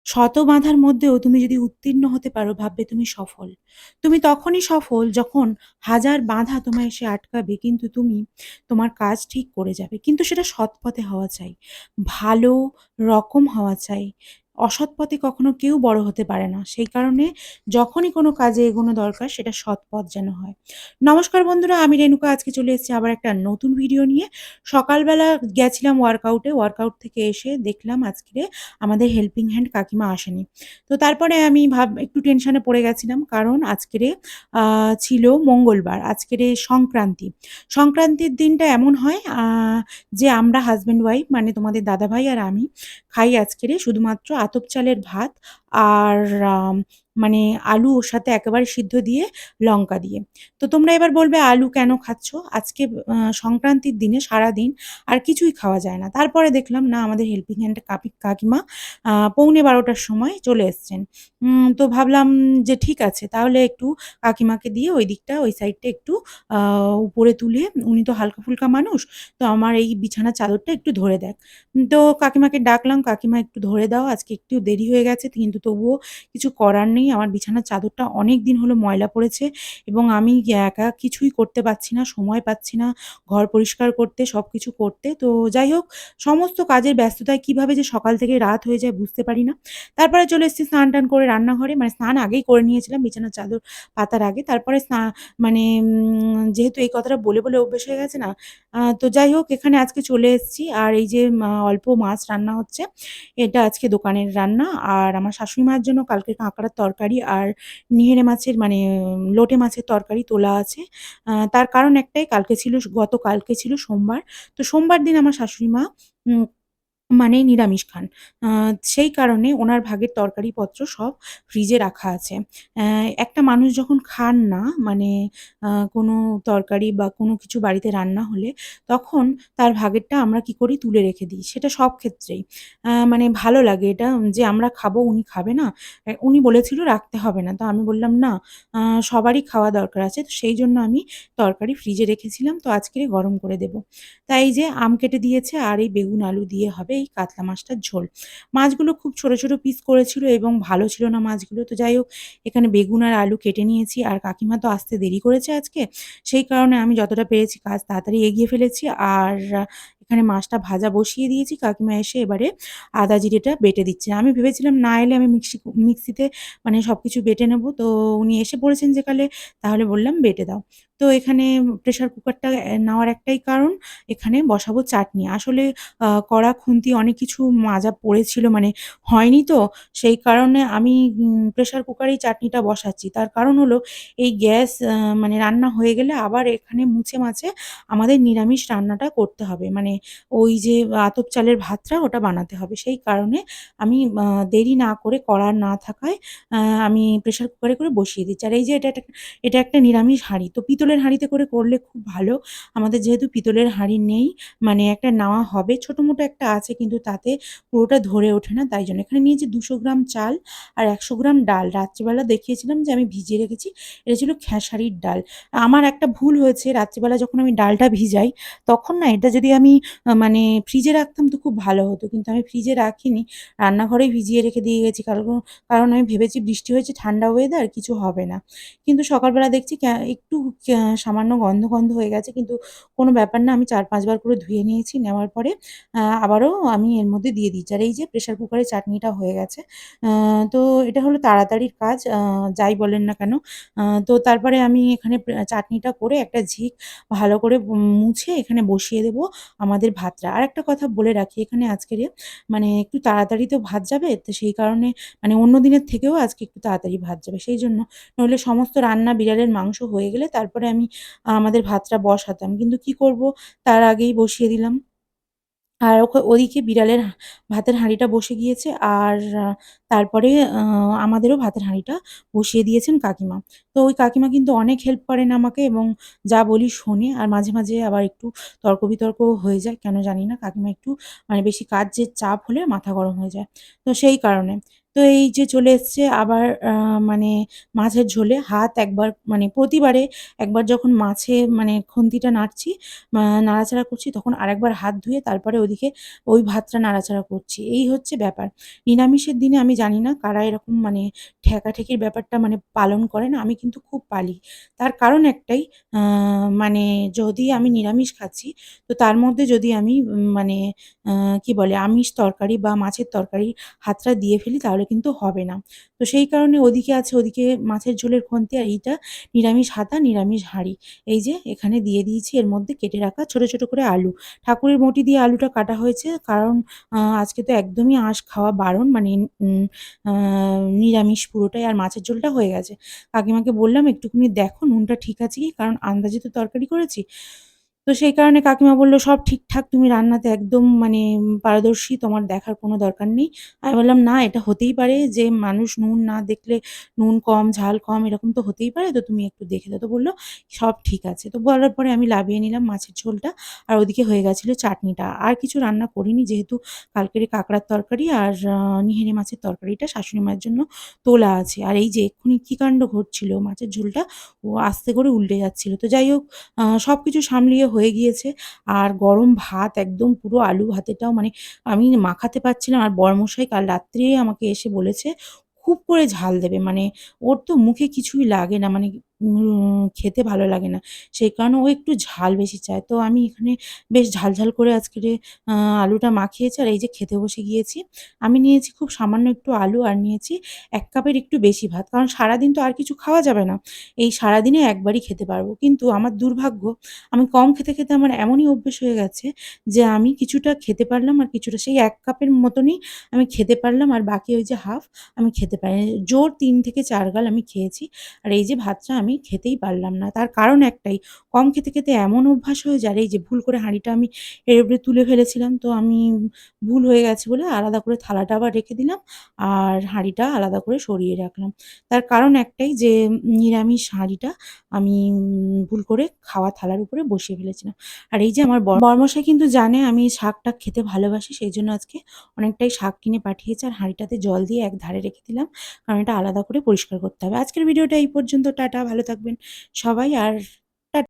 শত বাধার মধ্যেও তুমি যদি উত্তীর্ণ হতে পারো ভাববে তুমি সফল। তুমি তখনই সফল যখন হাজার বাধা তোমায় এসে আটকাবে কিন্তু তুমি তোমার কাজ ঠিক করে যাবে। কিন্তু সেটা সৎ পথে হওয়া চাই। ভালো রকম হওয়া চাই। অসৎ পথে কখনো কেউ বড় হতে পারে না। সেই কারণে যখনই কোনো কাজে এগোনো দরকার সেটা সৎ পথ যেন হয়। নমস্কার বন্ধুরা, আমি রেণুকা আজকে চলে এসেছি আবার একটা নতুন ভিডিও নিয়ে। সকালবেলা গেছিলাম ওয়ার্কআউটে। ওয়ার্কআউট থেকে এসে দেখলাম আজকে আমাদের হেল্পিং হ্যান্ড কাকিমা আসেনি। তো তারপরে আমি একটু টেনশনে পড়ে গেছিলাম। কারণ আজকেরে ছিল মঙ্গলবার, আজকেরে সংক্রান্তি। সংক্রান্তির দিনটা এমন হয় যে আমরা হাসব্যান্ড ওয়াইফ মানে তোমাদের দাদাভাই আর আমি খাই আজকেরে শুধুমাত্র আতপ চালের ভাত আর আম মানে আলু ওর সাথে একেবারে সিদ্ধ দিয়ে লঙ্কা দিয়ে। তো তোমরা এবার বলবে আলু কেন খাচ্ছ? আজকে সংক্রান্তির দিনে সারাদিন আর কিছুই খাওয়া যায় না। তারপরে দেখলাম না আমাদের হেল্পিং হ্যান্ড কাকিমা 12:45 টার সময় চলে এসছেন। তো ভাবলাম যে ঠিক আছে তাহলে একটু কাকিমাকে দিয়ে ওই দিকটা ওই সাইডটা একটু আ উপরে তুলে উনি তো হালকা-ফুলকা মানুষ, তো আমার এই বিছানার চাদরটা একটু ধরে দেখ। তো কাকিমাকে ডাকলাম, "কাকিমা একটু ধরে দাও, আজকে একটু দেরি হয়ে গেছে কিন্তু তবুও কিছু করার নেই। আমার বিছানার চাদরটা অনেকদিন হলো ময়লা পড়েছে এবং আমি একা কিছুই করতে পারছি না, সময় পাচ্ছি না ঘর পরিষ্কার করতে, সবকিছু করতে।" তো যাই হোক সমস্ত কাজের ব্যস্ততায় কিভাবে যে সকাল থেকে রাত হয়ে যায় বুঝতে পারি না। তারপরে চলে এসেছি স্নান-টান করে রান্নাঘরে, মানে স্নান আগেই করে নিয়েছিলাম বিছানার চাদর পাতার আগে। তারপরে মানে যেহেতু এই কথাটা বলে অভ্যেস হয়ে গেছে না, তো যাই হোক এখানে আজকে চলে এসেছি আর এই যে অল্প মাছ রান্না হচ্ছে, এটা আজকে দোকানের রান্না। আর আমার শাশুড়ি মায়ের জন্য কালকে কাঁকড়ার তরকারি আর নিহেরে মাছের মানে লোটে মাছের তরকারি তোলা আছে। তার কারণ একটাই, গতকালকে ছিল সোমবার। তো সোমবার দিন আমার শাশুড়ি মা উম মানে নিরামিষ খান। আ সেই কারণে উনার ভাগের তরকারিপত্র সব ফ্রিজে রাখা আছে। অ্যা একটা মানুষ যখন খান না মানে কোনো তরকারি বা কোনো কিছু বাড়িতে রান্না হলে তখন তার ভাগেরটা আমরা কি করি তুলে রেখে দিই। সেটা সব ক্ষেত্রেই। মানে ভালো লাগে এটা যে আমরা খাবো উনি খাবে না। উনি বলেছিল রাখতে হবে না। তো আমি বললাম, "না, আ সবারই খাওয়া দরকার আছে।" তো সেইজন্য আমি তরকারি ফ্রিজে রেখেছিলাম। তো আজকে গরম করে দেব। তাই এই যে আম কেটে দিয়েছে আর এই বেগুন আলু দিয়ে হবে এই কাতলা মাছটার ঝোল। মাছগুলো খুব ছোট পিস করেছিল এবং ভালো ছিল না মাছগুলো। তো যাই হোক এখানে বেগুন আর আলু কেটে নিয়েছি আর কাকিমা তো আসতে দেরি করেছে আজকে। সেই কারণে আমি যতটা পেরেছি কাজ তাড়াতাড়ি এগিয়ে ফেলেছি। আর এখানে মাছটা ভাজা বসিয়ে দিয়েছি। কাকিমা এসে এবারে আদা জিরেটা বেটে দিচ্ছে। আমি ভেবেছিলাম না এলে আমি মিক্সিতে মানে সবকিছু বেটে নেব। তো উনি এসে পড়েছেন যেকালে তাহলে বললাম বেটে দাও। তো এখানে প্রেশার কুকারটা নেওয়ার একটাই কারণ, এখানে বসাবো চাটনি। আসলে কড়া, খুন্তি অনেক কিছু মাজা পড়েছিল মানে হয়নি তো, সেই কারণে আমি প্রেশার কুকারেই চাটনিটা বসাচ্ছি। তার কারণ হলো এই গ্যাস মানে রান্না হয়ে গেলে আবার এখানে মুছে-মাছে আমাদের নিরামিষ রান্নাটা করতে হবে। মানে ওই যে আতপ চালের ভাতটা ওটা বানাতে হবে। সেই কারণে আমি দেরি না করে কড়া না থাকায় আ আমি প্রেশার কুকারে করে বসিয়ে দিচ্ছি। আর এই যে এটা একটা নিরামিষ হাঁড়ি। তো পিতলের হাঁড়িতে করে করলে খুব ভালো। আমাদের যেহেতু পিতলের হাঁড়ি নেই, মানে একটা নেওয়া হবে। ছোট-মোটো একটা আছে কিন্তু তাতে পুরোটা ধরে ওঠে না তাই জন্য। এখানে নিয়েছি ২০০ গ্রাম চাল আর ১০০ গ্রাম ডাল। রাত্রিবেলা দেখিয়েছিলাম যে আমি ভিজিয়ে রেখেছি। এটা ছিল খেসারির ডাল। আমার একটা ভুল হয়েছে, রাত্রিবেলা যখন আমি ডালটা ভিজাই তখন না এটা যদি আমি মানে ফ্রিজে রাখতাম তো খুব ভালো হতো। কিন্তু আমি ফ্রিজে রাখিনি। রান্নাঘরেই ভিজিয়ে রেখে দিয়ে গেছি। কারণ আমি ভেবেছি বৃষ্টি হয়েছে, ঠান্ডা ওয়েদার কিছু হবে না। কিন্তু সকালবেলা দেখছি একটু সামান্য গন্ধ হয়ে গেছে। কিন্তু কোনো ব্যাপার না। আমি ৪-৫ বার করে ধুয়ে নিয়েছি। নেওয়ার পরে আবারও আমি এর মধ্যে দিয়ে দিচ্ছি। আর এই যে প্রেশার কুকারে চাটনিটা হয়ে গেছে। আ তো এটা হলো তাড়াতাড়ির কাজ যাই বলেন না কেন। তো তারপরে আমি এখানে চাটনিটা করে একটা ঝিক ভালো করে মুছে এখানে বসিয়ে দেব আমাদের ভাতটা। আরেকটা কথা বলে রাখি, এখানে আজকেরে মানে একটু তাড়াতাড়ি তো ভাত যাবে। তো সেই কারণে মানে অন্য দিনের থেকেও আজকে একটু তাড়াতাড়ি ভাত যাবে। সেইজন্য নইলে সমস্ত রান্না বিড়ালের মাংস হয়ে গেলে তারপরে আমি আমাদের ভাতটা বসাতাম। কিন্তু কি করব তার আগেই বসিয়ে দিলাম। আর ওদিকে বিড়ালের ভাতের হাঁড়িটা বসে গিয়েছে আর আ তারপরে আ আমাদেরও ভাতের হাঁড়িটা বসিয়ে দিয়েছেন কাকিমা। তো ওই কাকিমা কিন্তু অনেক হেল্প করেন আমাকে এবং যা বলি শোনে আর মাঝে আবার একটু তর্ক-বিতর্কও হয়ে যায়। কেন জানি না কাকিমা একটু মানে বেশি কাজের চাপ হলে মাথা গরম হয়ে যায়। তো সেই কারণে। তো এই যে চলে এসছে আবার মানে মাছের ঝোলে হাত একবার মানে প্রতিবারে একবার যখন মাছে মানে খুন্তিটা নাড়ছি, নাড়াচাড়া করছি তখন আরেকবার হাত ধুয়ে তারপরে ওদিকে ওই ভাতটা নাড়াচাড়া করছি। এই হচ্ছে ব্যাপার। নিরামিষের দিনে আমি জানি না কারা এরকম মানে ঠেকাঠেকির ব্যাপারটা মানে পালন করেন, আমি কিন্তু খুব পালি। তার কারণ একটাই, আ মানে যদি আমি নিরামিষ খাচ্ছি তো তার মধ্যে যদি আমি মানে আ কি বলে আমিষ তরকারি বা মাছের তরকারি হাতটা দিয়ে ফেলি তাহলে কিন্তু হবে না। তো সেই কারণে ওদিকে আছে ওদিকে মাছের ঝোলের খুন্তি আর এইটা নিরামিষ হাতা, নিরামিষ হাঁড়ি। এই যে এখানে দিয়ে দিয়েছি এর মধ্যে কেটে রাখা ছোট, ছোট করে আলু। ঠাকুরের বঁটি দিয়ে আলুটা কাটা হয়েছে কারণ আজকে তো একদমই আঁশ খাওয়া বারণ মানে উম আ নিরামিষ পুরোটাই আর মাছের ঝোলটা হয়ে গেছে। কাকিমাকে বললাম, "একটুখানি দেখো নুনটা ঠিক আছে কি?" কারণ আন্দাজে তো তরকারি করেছি। তো সেই কারণে কাকিমা বলল, "সব ঠিকঠাক, তুমি রান্নাতে একদম মানে পারদর্শী, তোমার দেখার কোনো দরকার নেই।" আমি বললাম, "না, এটা হতেই পারে যে মানুষ নুন না দেখলে নুন কম, ঝাল কম এরকম তো হতেই পারে। তো তুমি একটু দেখে দাও।" তো বলল, "সব ঠিক আছে।" তো বলার পরে আমি লাবিয়ে নিলাম মাছের ঝোলটা আর ওদিকে হয়ে গেছিল চাটনিটা। আর কিছু রান্না করিনি যেহেতু কালকের কাঁকড়ার তরকারি আর নিহারি মাছের তরকারিটা শাশুড়ি মায়ের জন্য তোলা আছে। আর এই যে এক্ষুনি কি কাণ্ড ঘটছিল, মাছের ঝোলটা ও আস্তে করে উল্টে যাচ্ছিল। তো যাই হোক সবকিছু সামলিয়ে হয়ে গিয়েছে। আর গরম ভাত একদম পুরো আলু ভাতেটাও মানে আমি মাখাতে পারছিলাম। আর বরমশাই কাল রাত্রেই আমাকে এসে বলেছে, খুব করে ঝাল দেবে। মানে ওর তো মুখে কিছুই লাগে না। মানে খেতে ভালো লাগে না। সেই কারণে ও একটু ঝাল বেশি চায়। তো আমি এখানে বেশ ঝাল, ঝাল করে আজকেরে আলুটা মাখিয়েছি আর এই যে খেতে বসে গিয়েছি। আমি নিয়েছি খুব সামান্য একটু আলু আর নিয়েছি ১ কাপের একটু বেশি ভাত। কারণ সারাদিন তো আর কিছু খাওয়া যাবে না। এই সারাদিনে একবারই খেতে পারবো। কিন্তু আমার দুর্ভাগ্য, আমি কম খেতে, খেতে আমার এমনই অভ্যেস হয়ে গেছে যে আমি কিছুটা খেতে পারলাম আর কিছুটা সেই ১ কাপের মতনই আমি খেতে পারলাম আর বাকি ওই যে হাফ আমি খেতে পারিনি। জোর ৩ থেকে ৪ গাল আমি খেয়েছি। আর এই যে ভাতটা আমি খেতেই পারলাম না। তার কারণ একটাই, কম খেতে, খেতে এমন অভ্যাস হয়ে যায় আর এই যে ভুল করে হাঁড়িটা আমি এর উপরে তুলে ফেলেছিলাম। তো আমি ভুল হয়ে গেছে বলে আলাদা করে থালাটা আবার রেখে দিলাম আর হাঁড়িটা আলাদা করে সরিয়ে রাখলাম। তার কারণ একটাই যে নিরামিষ হাঁড়িটা আমি ভুল করে খাওয়া থালার উপরে বসিয়ে ফেলেছিলাম। আর এই যে আমার বরমশাই কিন্তু জানে আমি শাক-টাক খেতে ভালোবাসি। সেইজন্য আজকে অনেকটাই শাক কিনে পাঠিয়েছে আর হাঁড়িটাতে জল দিয়ে এক ধারে রেখে দিলাম। কারণ এটা আলাদা করে পরিষ্কার করতে হবে। আজকের ভিডিওটা এই পর্যন্ত। টাটা, ভালো থাকবেন সবাই। আর